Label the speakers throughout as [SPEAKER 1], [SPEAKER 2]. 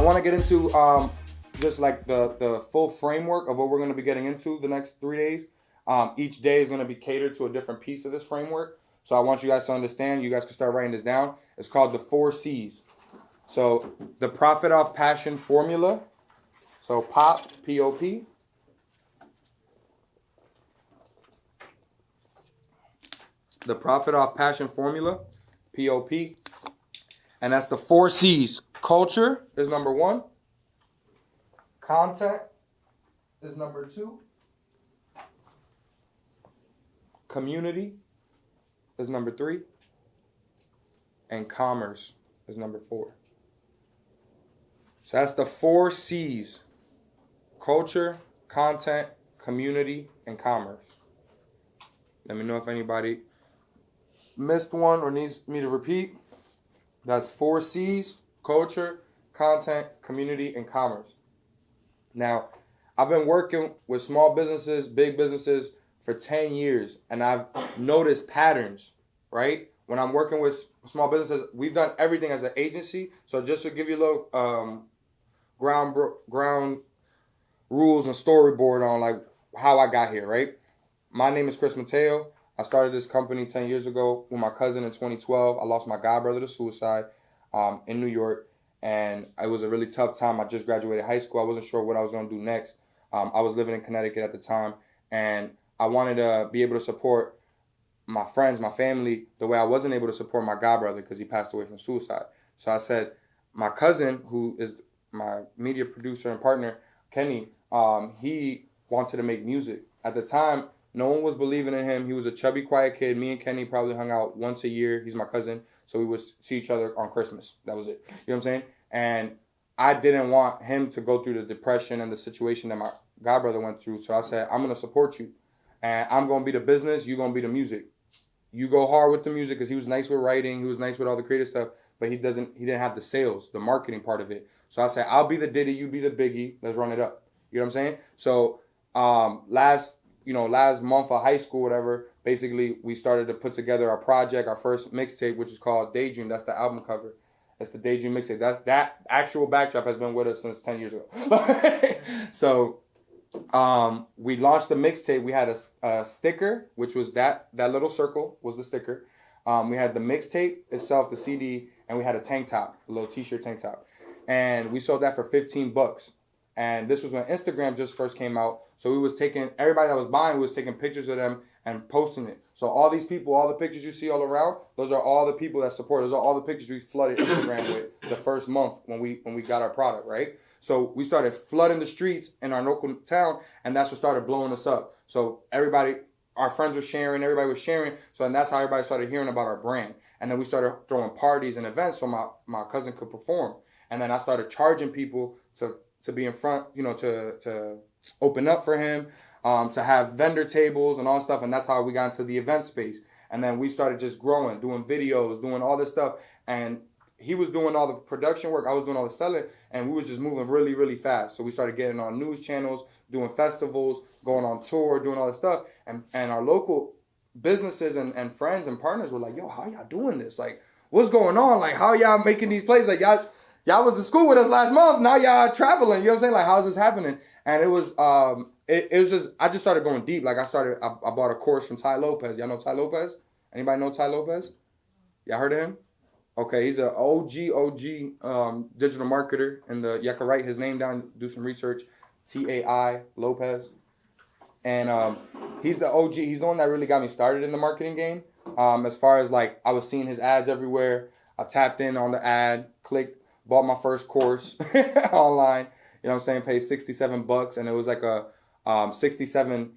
[SPEAKER 1] I want to get into just like the full framework of what we're going to be getting into the next 3 days. Each day is going to be catered to a different piece of this framework. So I want you guys to understand. You guys can start writing this down. It's called the 4 C's. So the profit off passion formula. So POP, P-O-P. The profit off passion formula, P-O-P. And that's the 4 C's. Culture is number 1. Content is number 2. Community is number 3. And commerce is number 4. So that's the 4 C's. Culture, content, community, and commerce. Let me know if anybody missed one or needs me to repeat. That's 4 C's: culture, content, community, and commerce. Now, I've been working with small businesses, big businesses for 10 years, and I've noticed patterns, right? When I'm working with small businesses, we've done everything as an agency. So just to give you a little ground rules and storyboard on like how I got here, right? My name is Chris Mateo. I started this company 10 years ago with my cousin in 2012. I lost my godbrother to suicide in New York, and it was a really tough time. I just graduated high school. I wasn't sure what I was going to do next. I was living in Connecticut at the time, and I wanted to be able to support my friends, my family, the way I wasn't able to support my godbrother because he passed away from suicide. So I said, my cousin, who is my media producer and partner, Kenny, he wanted to make music. At the time, no one was believing in him. He was a chubby, quiet kid. Me and Kenny probably hung out once a year. He's my cousin. So we would see each other on Christmas. That was it. You know what I'm saying? And I didn't want him to go through the depression and the situation that my godbrother went through. So I said, I'm going to support you. And I'm going to be the business. You're going to be the music. You go hard with the music because he was nice with writing. He was nice with all the creative stuff. But he didn't have the sales, the marketing part of it. So I said, I'll be the Diddy. You be the Biggie. Let's run it up. You know what I'm saying? So last month of high school, whatever, basically we started to put together our project, our first mixtape, which is called Daydream. That's the album cover. That's the Daydream mixtape. That actual backdrop has been with us since 10 years ago. So we launched the mixtape. We had a sticker, which was that little circle was the sticker. We had the mixtape itself, the CD, and we had a tank top, a little t-shirt tank top. And we sold that for $15. And this was when Instagram just first came out. So we was taking, everybody that was buying was taking pictures of them and posting it. So all these people, all the pictures you see all around, those are all the people that support. Those are all the pictures we flooded Instagram with the first month when we got our product, right? So we started flooding the streets in our local town, and that's what started blowing us up. So everybody, our friends were sharing, everybody was sharing. So and that's how everybody started hearing about our brand. And then we started throwing parties and events so my cousin could perform. And then I started charging people to be in front, to open up for him, to have vendor tables and all that stuff. And that's how we got into the event space. And then we started just growing, doing videos, doing all this stuff. And he was doing all the production work. I was doing all the selling. And we was just moving really, really fast. So we started getting on news channels, doing festivals, going on tour, doing all this stuff. And our local businesses and friends and partners were like, yo, how y'all doing this? Like, what's going on? Like, how y'all making these plays? Like, y'all was in school with us last month. Now y'all traveling. You know what I'm saying? Like, how's this happening? And it was, it was just, I just started going deep. Like, I bought a course from Ty Lopez. Y'all know Ty Lopez? Anybody know Ty Lopez? Y'all heard of him? Okay, he's an OG digital marketer. And y'all can write his name down, do some research. T-A-I Lopez. And he's the OG. He's the one that really got me started in the marketing game. As far as, like, I was seeing his ads everywhere. I tapped in on the ad, clicked, bought my first course online, you know what I'm saying, paid $67, and it was like a 67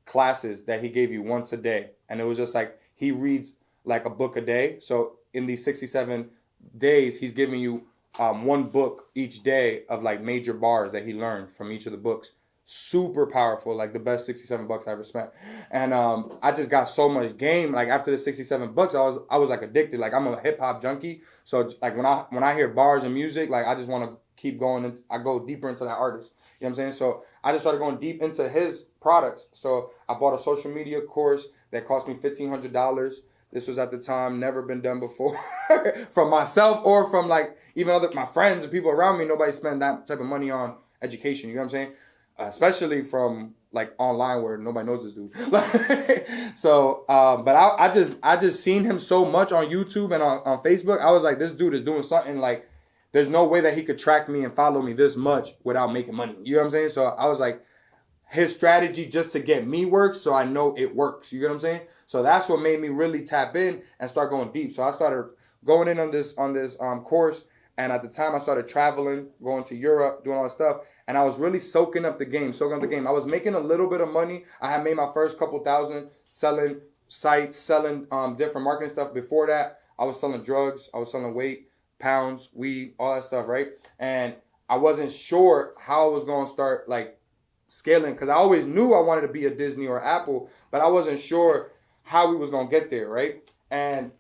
[SPEAKER 1] classes that he gave you once a day. And it was just like, he reads like a book a day. So in these 67 days, he's giving you one book each day of like major bars that he learned from each of the books. Super powerful, like the best $67 I ever spent. And I just got so much game. Like after the $67, I was like addicted. Like I'm a hip hop junkie. So like when I hear bars and music, like I just want to keep going, and I go deeper into that artist. You know what I'm saying? So I just started going deep into his products. So I bought a social media course that cost me $1,500 This was at the time never been done before from myself or from like even my friends and people around me. Nobody spent that type of money on education. You know what I'm saying? Especially from like online where nobody knows this dude. So, but I just seen him so much on YouTube and on Facebook. I was like, this dude is doing something like, there's no way that he could track me and follow me this much without making money. You know what I'm saying? So I was like, his strategy just to get me works, so I know it works. You get what I'm saying? So that's what made me really tap in and start going deep. So I started going in on this course, and at the time I started traveling, going to Europe, doing all that stuff, and I was really soaking up the game. I was making a little bit of money. I had made my first couple thousand selling sites, selling different marketing stuff. Before that, I was selling drugs, I was selling weight, pounds, weed, all that stuff, right? And I wasn't sure how I was going to start like scaling, because I always knew I wanted to be a Disney or Apple, but I wasn't sure how we was going to get there, right? And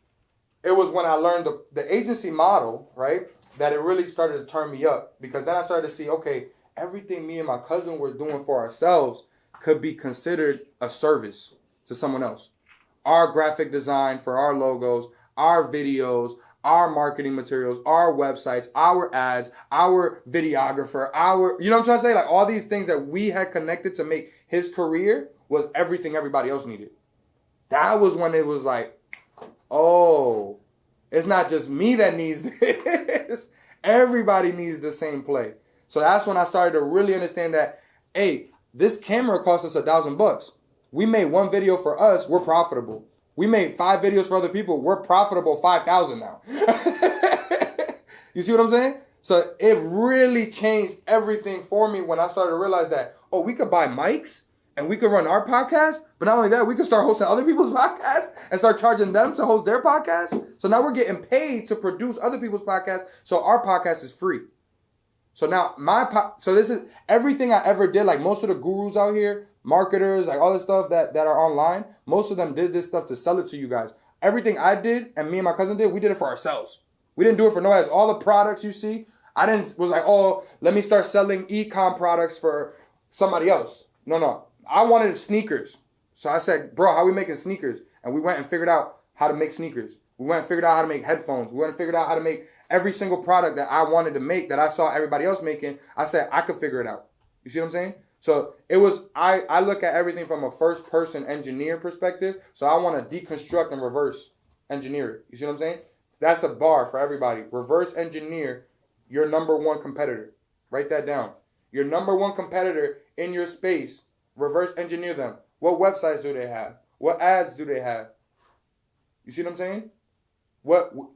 [SPEAKER 1] it was when I learned the agency model, right, that it really started to turn me up, because then I started to see, okay, everything me and my cousin were doing for ourselves could be considered a service to someone else. Our graphic design for our logos, our videos, our marketing materials, our websites, our ads, our videographer, you know what I'm trying to say? Like all these things that we had connected to make his career was everything everybody else needed. That was when it was like, oh, it's not just me that needs this. Everybody needs the same play. So that's when I started to really understand that, hey, this camera cost us $1,000. We made one video for us, we're profitable. We made 5 videos for other people. We're profitable 5,000 now. You see what I'm saying? So it really changed everything for me when I started to realize that, oh, we could buy mics and we could run our podcast. But not only that, we could start hosting other people's podcasts and start charging them to host their podcast. So now we're getting paid to produce other people's podcasts. So our podcast is free. So now so this is everything I ever did. Like most of the gurus out here, marketers, like all this stuff that are online, most of them did this stuff to sell it to you guys. Everything I did and me and my cousin did, we did it for ourselves. We didn't do it for nobody else. All the products you see, was like, oh, let me start selling e-com products for somebody else. No. I wanted sneakers. So I said, bro, how are we making sneakers? And we went and figured out how to make sneakers. We went and figured out how to make headphones. We went and figured out how to make every single product that I wanted to make that I saw everybody else making. I said, I could figure it out. You see what I'm saying? So it was, I look at everything from a first person engineer perspective. So I want to deconstruct and reverse engineer it. You see what I'm saying? That's a bar for everybody. Reverse engineer your number one competitor. Write that down. Your number one competitor in your space. Reverse engineer them. What websites do they have? What ads do they have? You see what I'm saying?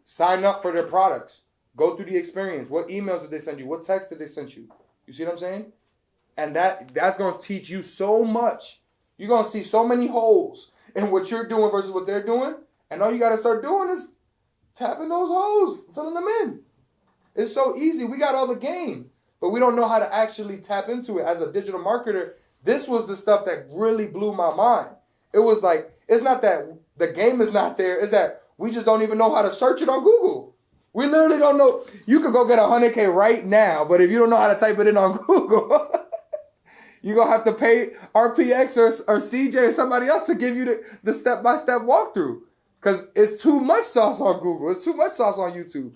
[SPEAKER 1] Sign up for their products. Go through the experience. What emails did they send you? What text did they send you? You see what I'm saying? And that's going to teach you so much. You're going to see so many holes in what you're doing versus what they're doing. And all you got to start doing is tapping those holes, filling them in. It's so easy. We got all the game, but we don't know how to actually tap into it. As a digital marketer, this was the stuff that really blew my mind. It was like, it's not that the game is not there. It's that we just don't even know how to search it on Google. We literally don't know. You could go get 100K right now, but if you don't know how to type it in on Google, you're going to have to pay RPX or CJ or somebody else to give you the step-by-step walkthrough. Because it's too much sauce on Google. It's too much sauce on YouTube.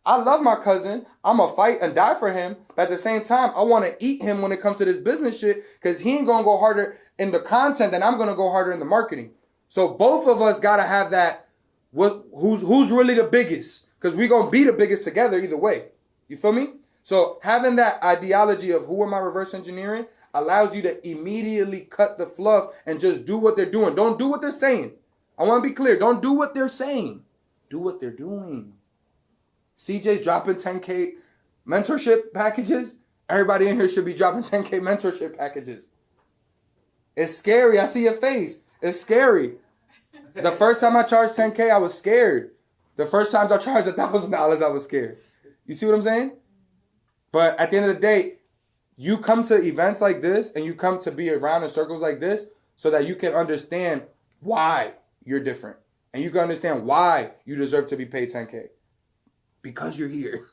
[SPEAKER 1] I love my cousin. I'm going to fight and die for him. But at the same time, I want to eat him when it comes to this business shit, because he ain't going to go harder in the content than I'm going to go harder in the marketing. So both of us got to have that, who's really the biggest? Because we're going to be the biggest together either way. You feel me? So having that ideology of who am I reverse engineering allows you to immediately cut the fluff and just do what they're doing. Don't do what they're saying. I want to be clear. Don't do what they're saying. Do what they're doing. CJ's dropping 10K mentorship packages. Everybody in here should be dropping 10K mentorship packages. It's scary. I see your face. It's scary. The first time I charged 10K, I was scared. The first times I charged $1,000, I was scared. You see what I'm saying? But at the end of the day, you come to events like this and you come to be around in circles like this so that you can understand why you're different. And you can understand why you deserve to be paid 10K. Because you're here.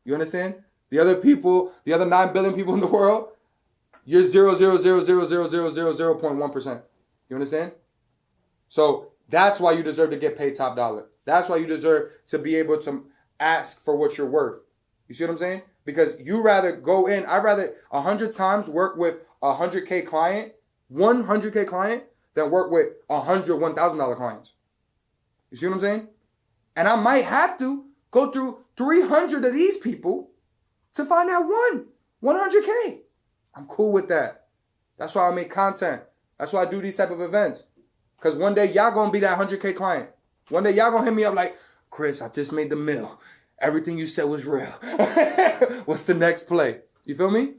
[SPEAKER 1] You understand? The other people, the other 9 billion people in the world, you're 0.0000000.1%. You understand? So That's why you deserve to get paid top dollar. That's why you deserve to be able to ask for what you're worth. You see what I'm saying? Because you rather go in, I'd rather 100 times work with a 100K client, 100K client, than work with 100 $1,000 clients. You see what I'm saying? And I might have to go through 300 of these people to find that 100K. I'm cool with that. That's why I make content. That's why I do these type of events. Because one day y'all going to be that 100K client. One day y'all going to hit me up like, Chris, I just made the mill. Everything you said was real. What's the next play? You feel me?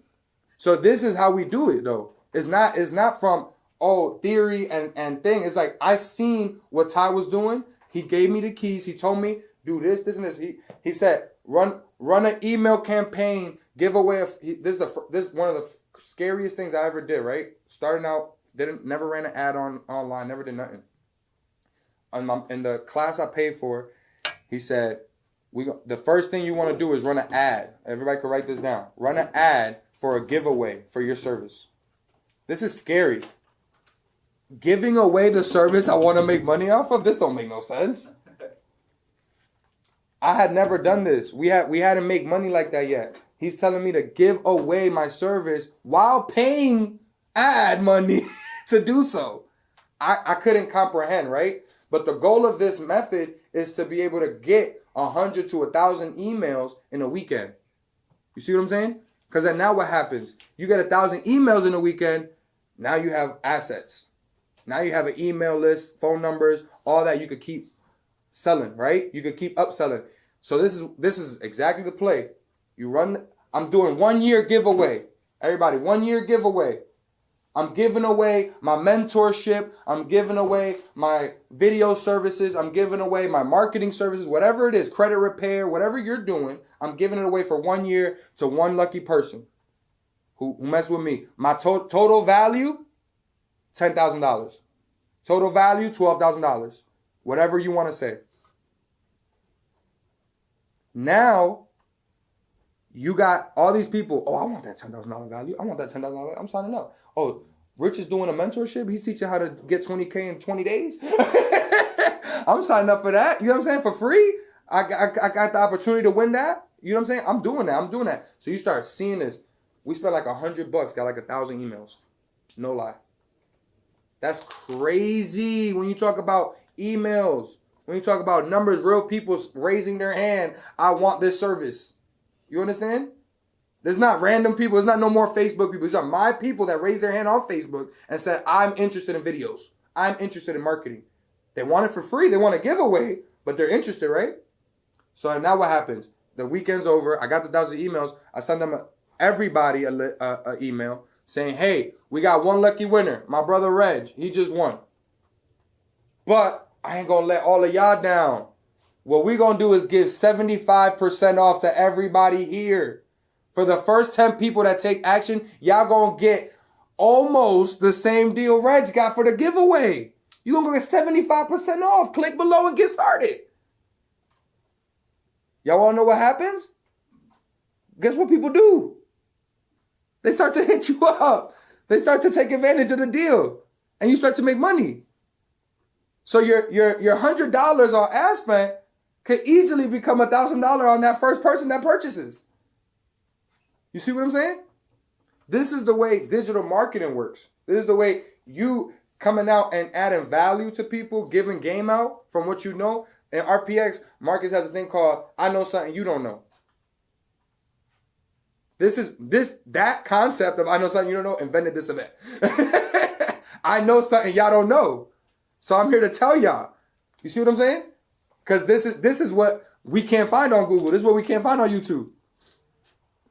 [SPEAKER 1] So this is how we do it though. It's not from, theory and thing. It's like I seen what Ty was doing. He gave me the keys. He told me, do this, and this. He said, run an email campaign, give away. This is one of the scariest things I ever did, right? Starting out, never ran an ad online, never did nothing. In the class I paid for, he said, the first thing you want to do is run an ad. Everybody can write this down. Run an ad for a giveaway for your service. This is scary. Giving away the service I want to make money off of? This don't make no sense. I had never done this. We hadn't make money like that yet. He's telling me to give away my service while paying ad money to do so. I couldn't comprehend, right? But the goal of this method is to be able to get 100 to 1,000 emails in a weekend. You see what I'm saying? Because then now what happens? You get 1,000 emails in a weekend. Now you have assets. Now you have an email list, phone numbers, all that you could keep selling, right? You could keep upselling. So this is exactly the play. I'm doing 1 year giveaway. Everybody, 1 year giveaway. I'm giving away my mentorship. I'm giving away my video services. I'm giving away my marketing services, whatever it is, credit repair, whatever you're doing, I'm giving it away for 1 year to one lucky person who mess with me. My total value, $10,000. Total value, $12,000. Whatever you want to say. Now, you got all these people. Oh, I want that $10,000 value. I want that $10,000 value. I'm signing up. Oh, Rich is doing a mentorship. He's teaching how to get 20K in 20 days. I'm signing up for that. You know what I'm saying? For free. I got the opportunity to win that. You know what I'm saying? I'm doing that. So you start seeing this. We spent like $100, got like 1,000 emails. No lie. That's crazy when you talk about emails. When you talk about numbers, real people raising their hand, I want this service. You understand? There's not random people. There's not no more Facebook people. These are my people that raised their hand on Facebook and said, I'm interested in videos. I'm interested in marketing. They want it for free. They want a giveaway, but they're interested, right? So now what happens? The weekend's over. I got the 1,000 emails. I send them everybody an email saying, hey, we got one lucky winner. My brother Reg, he just won. But I ain't going to let all of y'all down. What we going to do is give 75% off to everybody here. For the first 10 people that take action, y'all going to get almost the same deal Reg got for the giveaway. You're going to get 75% off. Click below and get started. Y'all want to know what happens? Guess what people do? They start to hit you up. They start to take advantage of the deal. And you start to make money. So your $100 on ad spend could easily become $1,000 on that first person that purchases. You see what I'm saying? This is the way digital marketing works. This is the way you coming out and adding value to people, giving game out from what you know. In RPX, Marcus has a thing called I Know Something You Don't Know. That concept of I know something you don't know invented this event. I know something y'all don't know. So I'm here to tell y'all. You see what I'm saying? Because this is what we can't find on Google. This is what we can't find on YouTube.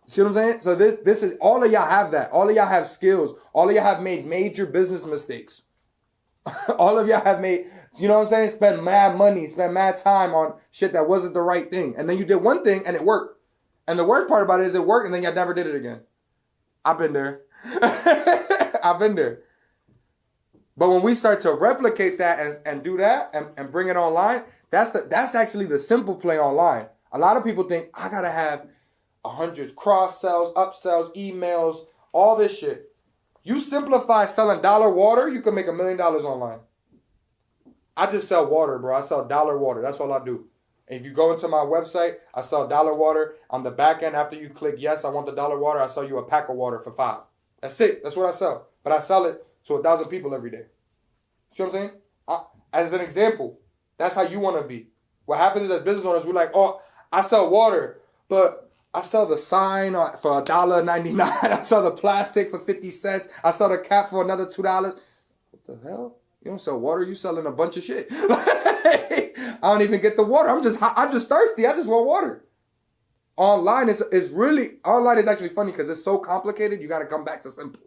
[SPEAKER 1] See what I'm saying? So this is all of y'all have that. All of y'all have skills. All of y'all have made major business mistakes. All of y'all have made, you know what I'm saying? Spend mad money, spend mad time on shit that wasn't the right thing. And then you did one thing and it worked. And the worst part about it is it worked and then y'all never did it again. I've been there. I've been there. But when we start to replicate that and do that and bring it online, that's actually the simple play online. A lot of people think, I got to have 100 cross-sells, upsells, emails, all this shit. You simplify selling dollar water, you can make $1 million online. I just sell water, bro. I sell dollar water. That's all I do. And if you go into my website, I sell dollar water. On the back end, after you click yes, I want the dollar water, I sell you a pack of water for $5. That's it. That's what I sell. But I sell it to 1,000 people every day. See what I'm saying? As an example, that's how you want to be. What happens is as business owners, we're like, oh, I sell water, but I sell the sign for $1.99. I sell the plastic for 50 cents. I sell the cap for another $2. What the hell? You don't sell water, you selling a bunch of shit. I don't even get the water. I'm just thirsty. I just want water. Online is actually funny because it's so complicated. You got to come back to simple.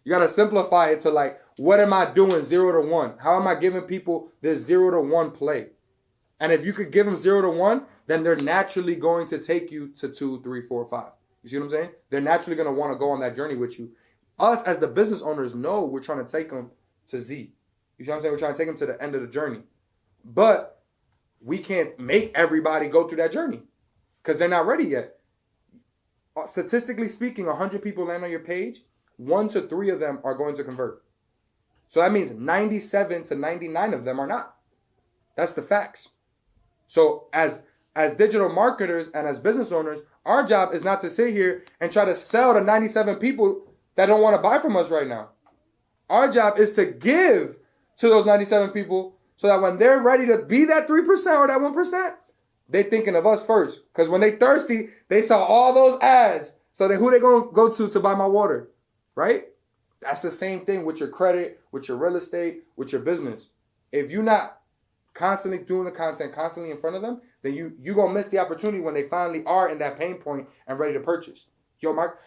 [SPEAKER 1] You got to simplify it to like, what am I doing 0 to 1? How am I giving people this 0 to 1 play? And if you could give them 0 to 1, then they're naturally going to take you to 2, 3, 4, 5. You see what I'm saying? They're naturally going to want to go on that journey with you. Us as the business owners know we're trying to take them to Z. You see what I'm saying? We're trying to take them to the end of the journey. But we can't make everybody go through that journey because they're not ready yet. Statistically speaking, 100 people land on your page, 1 to 3 of them are going to convert. So that means 97 to 99 of them are not. That's the facts. So as digital marketers and as business owners, our job is not to sit here and try to sell to 97 people that don't want to buy from us right now. Our job is to give to those 97 people so that when they're ready to be that 3% or that 1%, they're thinking of us first. Because when they thirsty, they saw all those ads. So then who they going to go to buy my water? Right? That's the same thing with your credit, with your real estate, with your business. If you're not constantly doing the content, constantly in front of them, then you're going to miss the opportunity when they finally are in that pain point and ready to purchase. Yo, Mark,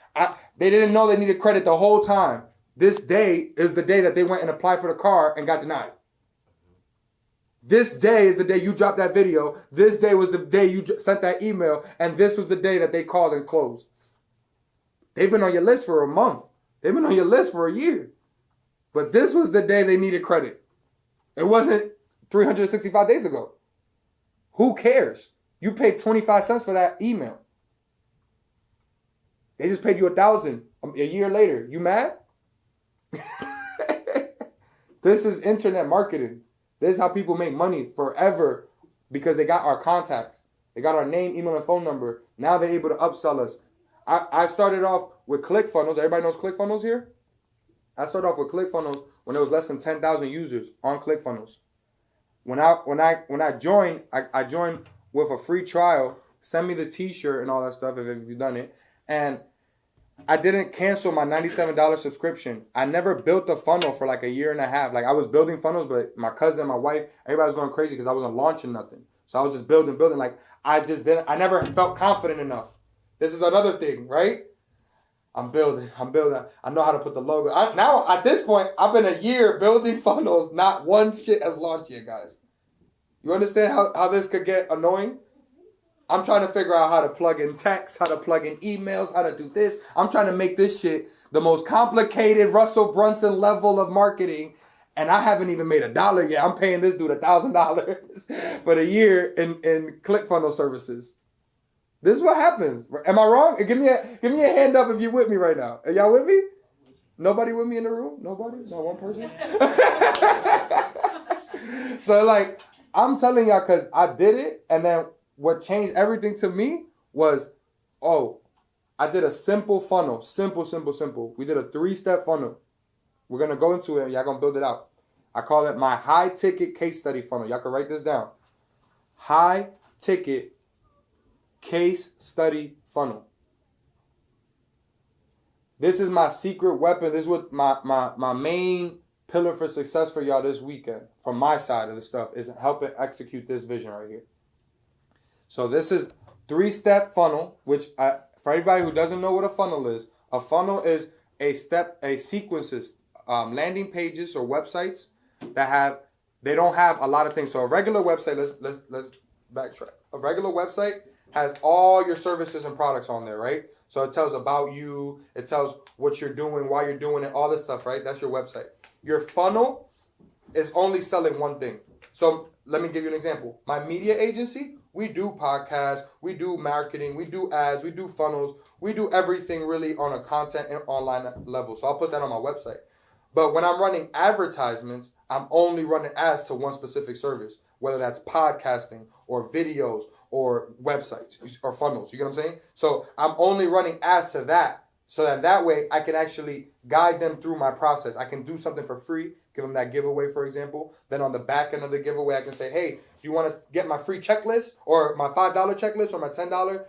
[SPEAKER 1] they didn't know they needed credit the whole time. This day is the day that they went and applied for the car and got denied. This day is the day you dropped that video. This day was the day you sent that email. And this was the day that they called and closed. They've been on your list for a month. They've been on your list for a year. But this was the day they needed credit. It wasn't 365 days ago. Who cares? You paid 25 cents for that email. They just paid you $1,000 a year later. You mad? This is internet marketing. This is how people make money forever because they got our contacts. They got our name, email, and phone number. Now they're able to upsell us. I started off with ClickFunnels. Everybody knows ClickFunnels here? I started off with ClickFunnels when there was less than 10,000 users on ClickFunnels. When I joined, I joined with a free trial. Send me the t-shirt and all that stuff if you've done it. And I didn't cancel my $97 subscription. I never built a funnel for like a year and a half. Like I was building funnels, but my cousin, my wife, everybody was going crazy because I wasn't launching nothing. So I was just building. Like I never felt confident enough. This is another thing, right? I'm building. I know how to put the logo. Now at this point, I've been a year building funnels. Not one shit has launched yet, guys. You understand how this could get annoying? I'm trying to figure out how to plug in text, how to plug in emails, how to do this. I'm trying to make this shit the most complicated Russell Brunson level of marketing. And I haven't even made $1 yet. I'm paying this dude $1,000 for the year in ClickFunnels services. This is what happens. Am I wrong? Give me a hand up if you're with me right now. Are y'all with me? Nobody with me in the room? Nobody? Not one person? So like, I'm telling y'all because I did it, and then what changed everything to me was, I did a simple funnel. Simple. We did a 3-step funnel. We're going to go into it, and y'all going to build it out. I call it my high-ticket case study funnel. Y'all can write this down. High-ticket case study funnel. This is my secret weapon. This is what my main pillar for success for y'all this weekend, from my side of the stuff, is helping execute this vision right here. So this is 3-step funnel, which for everybody who doesn't know what a funnel is a sequences, landing pages or websites that they don't have a lot of things. So a regular website, let's backtrack. A regular website has all your services and products on there, right? So it tells about you, it tells what you're doing, why you're doing it, all this stuff, right? That's your website. Your funnel is only selling one thing. So let me give you an example. My media agency, we do podcasts, we do marketing, we do ads, we do funnels, we do everything really on a content and online level. So I'll put that on my website. But when I'm running advertisements, I'm only running ads to one specific service, whether that's podcasting or videos or websites or funnels. You get what I'm saying? So I'm only running ads to that, so that way I can actually guide them through my process. I can do something for free, give them that giveaway, for example. Then on the back end of the giveaway, I can say, hey, do you want to get my free checklist or my $5 checklist or my $10,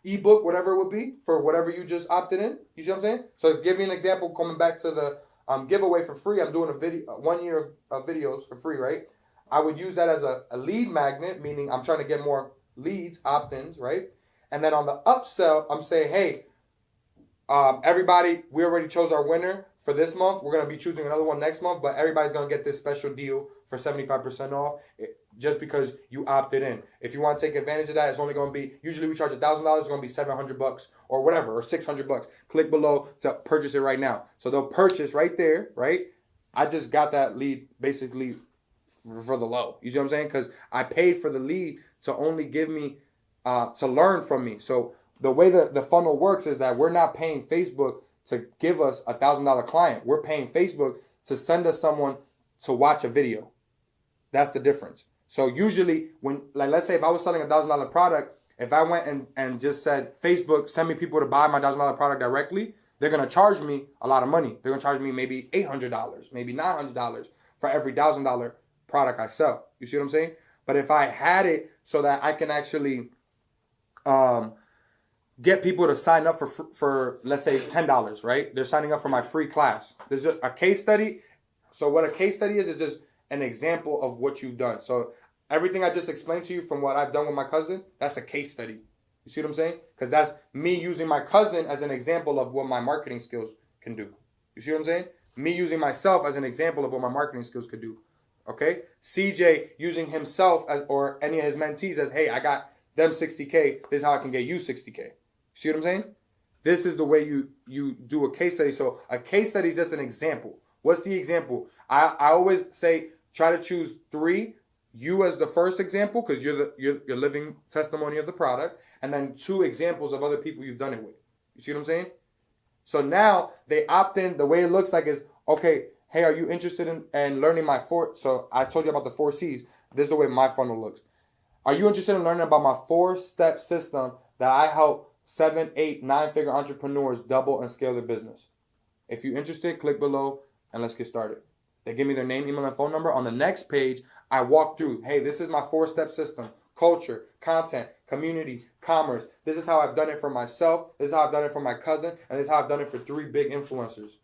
[SPEAKER 1] ebook, whatever it would be for whatever you just opted in? You see what I'm saying? So to give you an example, coming back to the giveaway for free, I'm doing a video, 1 year of videos for free, right? I would use that as a lead magnet, meaning I'm trying to get more leads, opt-ins, right? And then on the upsell, I'm saying, hey, everybody, we already chose our winner for this month. We're going to be choosing another one next month, but everybody's going to get this special deal for 75% off just because you opted in. If you want to take advantage of that, it's only going to be, usually we charge $1,000, it's going to be $700 or whatever, or $600. Click below to purchase it right now. So they'll purchase right there, right? I just got that lead basically for the low. You see what I'm saying? Because I paid for the lead to only give me, to learn from me. So the way that the funnel works is that we're not paying Facebook to give us a $1,000 client. We're paying Facebook to send us someone to watch a video. That's the difference. So usually when, like, let's say if I was selling a $1,000 product, if I went and just said, Facebook, send me people to buy my $1,000 product directly, they're going to charge me a lot of money. They're going to charge me maybe $800, maybe $900 for every $1,000 product I sell. You see what I'm saying? But if I had it so that I can actually get people to sign up for let's say $10, right? They're signing up for my free class. There's a case study. So what a case study is just an example of what you've done. So everything I just explained to you from what I've done with my cousin, that's a case study. You see what I'm saying? Because that's me using my cousin as an example of what my marketing skills can do. You see what I'm saying? Me using myself as an example of what my marketing skills could do. Okay? CJ using himself as, or any of his mentees as, hey, I got them 60K. This is how I can get you 60K. See what I'm saying? This is the way you do a case study. So a case study is just an example. What's the example? I always say try to choose 3. You as the first example, because you're living testimony of the product, and then 2 examples of other people you've done it with. You see what I'm saying? So now they opt in. The way it looks like is, okay, hey, are you interested in learning my 4? So I told you about the 4 C's. This is the way my funnel looks. Are you interested in learning about my 4-step system that I help 7, 8, 9-figure entrepreneurs double and scale their business? If you're interested, click below and let's get started. They give me their name, email, and phone number. On the next page, I walk through, hey, this is my 4-step system. Culture, content, community, commerce. This is how I've done it for myself. This is how I've done it for my cousin. And this is how I've done it for 3 big influencers.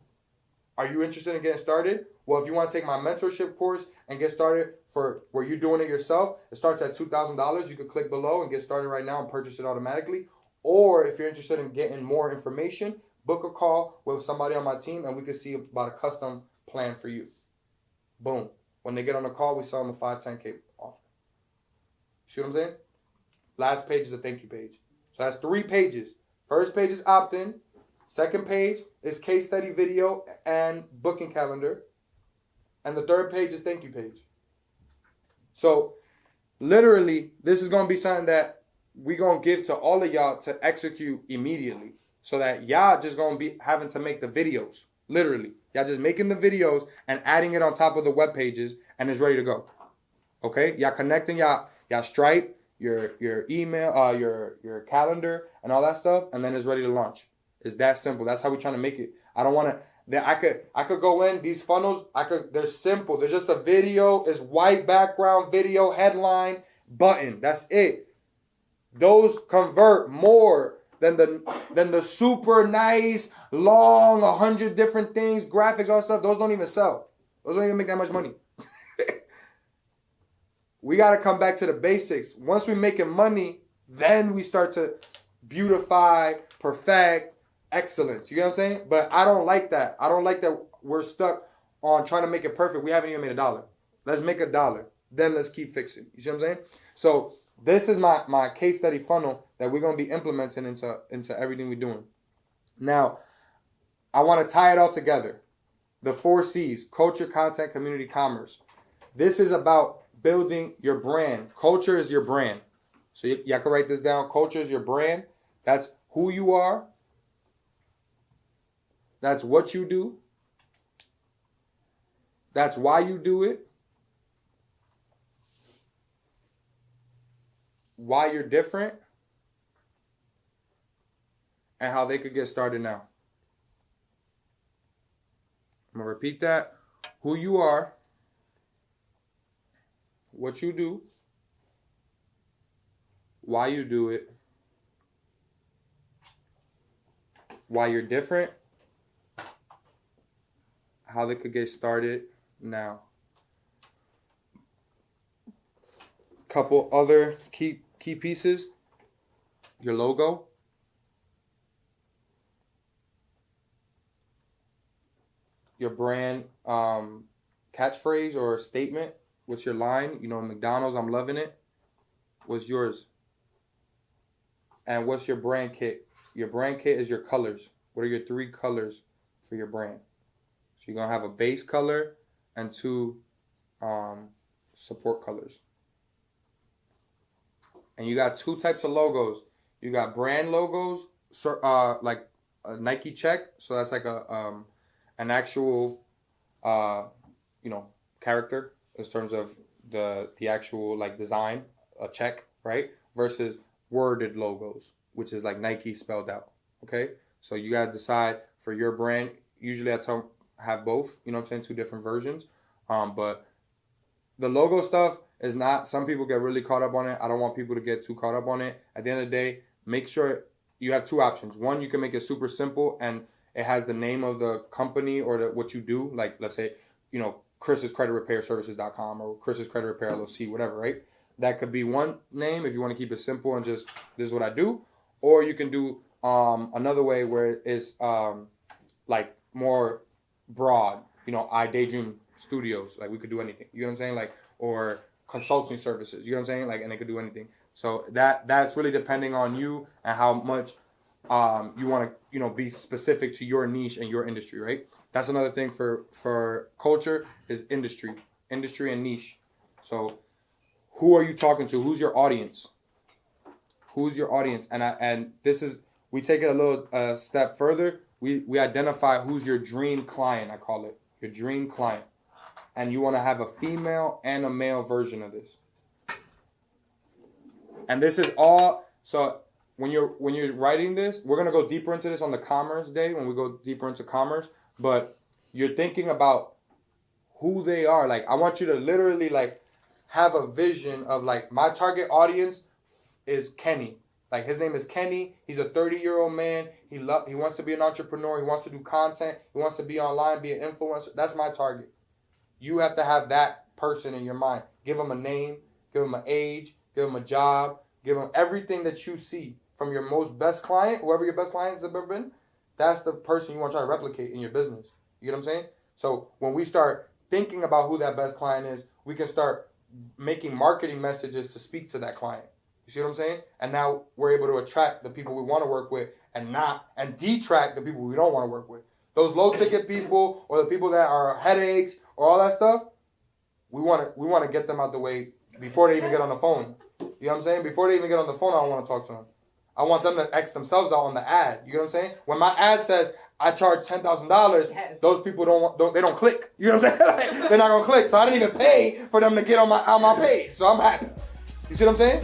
[SPEAKER 1] Are you interested in getting started? Well, if you want to take my mentorship course and get started for where you're doing it yourself, it starts at $2,000. You can click below and get started right now and purchase it automatically. Or if you're interested in getting more information, book a call with somebody on my team and we can see about a custom plan for you. Boom. When they get on the call, we sell them a 5, 10K offer. See what I'm saying? Last page is a thank you page. So that's 3 pages. First page is opt-in. Second page is case study video and booking calendar. And the third page is thank you page. So literally, this is going to be something that we're going to give to all of y'all to execute immediately. So that y'all just going to be having to make the videos. Literally. Y'all just making the videos and adding it on top of the web pages and it's ready to go. Okay? Y'all connecting y'all Stripe, your email, your calendar and all that stuff, and then it's ready to launch. It's that simple. That's how we're trying to make it. I don't want to, I could go in these funnels. They're simple. They're just a video. It's white background video, headline, button. That's it. Those convert more than the super nice, long, 100 different things, graphics, all that stuff. Those don't even sell. Those don't even make that much money. We got to come back to the basics. Once we're making money, then we start to beautify, perfect, excellence. You get what I'm saying? But I don't like that. I don't like that we're stuck on trying to make it perfect. We haven't even made $1. Let's make $1. Then let's keep fixing. You see what I'm saying? So this is my case study funnel that we're going to be implementing into everything we're doing. Now, I want to tie it all together. The 4 C's, culture, content, community, commerce. This is about building your brand. Culture is your brand. So y'all can write this down. Culture is your brand. That's who you are. That's what you do. That's why you do it. Why you're different. And how they could get started now. I'm going to repeat that. Who you are. What you do. Why you do it. Why you're different. How they could get started now. Couple other key pieces. Your logo. Your brand catchphrase or statement. What's your line? You know, McDonald's, I'm loving it. What's yours? And what's your brand kit? Your brand kit is your colors. What are your 3 colors for your brand? So you're going to have a base color and 2 support colors. And you got 2 types of logos. You got brand logos, like a Nike check. So that's like an actual, character in terms of the actual like design, a check, right? Versus worded logos, which is like Nike spelled out. Okay, so you gotta decide for your brand. Usually I have both. You know what I'm saying? 2 different versions. But the logo stuff is not. Some people get really caught up on it. I don't want people to get too caught up on it. At the end of the day, make sure you have 2 options. One, you can make it super simple and it has the name of the company or what you do. Like, let's say, Chris's Credit Repair Services.com or Chris's Credit Repair LLC, whatever, right? That could be one name if you want to keep it simple and just, this is what I do. Or you can do another way where it's like more broad. I Daydream Studios. Like, we could do anything. You know what I'm saying? Like, or consulting services. You know what I'm saying? Like, and it could do anything. So that's really depending on you and how much you want to, be specific to your niche and your industry, right? That's another thing for culture is industry and niche. So who are you talking to? Who's your audience? Who's your audience? And this is, we take it a little step further. We identify who's your dream client, I call it. Your dream client. And you want to have a female and a male version of this. And this is all, so when you're writing this, we're going to go deeper into this on the commerce day when we go deeper into commerce, but you're thinking about who they are. Like, I want you to literally like have a vision of like, my target audience is Kenny. Like, his name is Kenny. He's a 30-year-old man. He wants to be an entrepreneur. He wants to do content. He wants to be online, be an influencer. That's my target. You have to have that person in your mind. Give them a name, give them an age, give them a job, give them everything that you see from your most best client, whoever your best client has ever been. That's the person you want to try to replicate in your business. You get what I'm saying? So when we start thinking about who that best client is, we can start making marketing messages to speak to that client. You see what I'm saying? And now we're able to attract the people we want to work with and detract the people we don't want to work with. Those low ticket people or the people that are headaches or all that stuff, we want to get them out the way before they even get on the phone. You know what I'm saying? Before they even get on the phone, I don't want to talk to them. I want them to X themselves out on the ad. You know what I'm saying? When my ad says I charge $10,000, those people don't click. You know what I'm saying? They're not gonna click. So I didn't even pay for them to get on my page. So I'm happy. You see what I'm saying?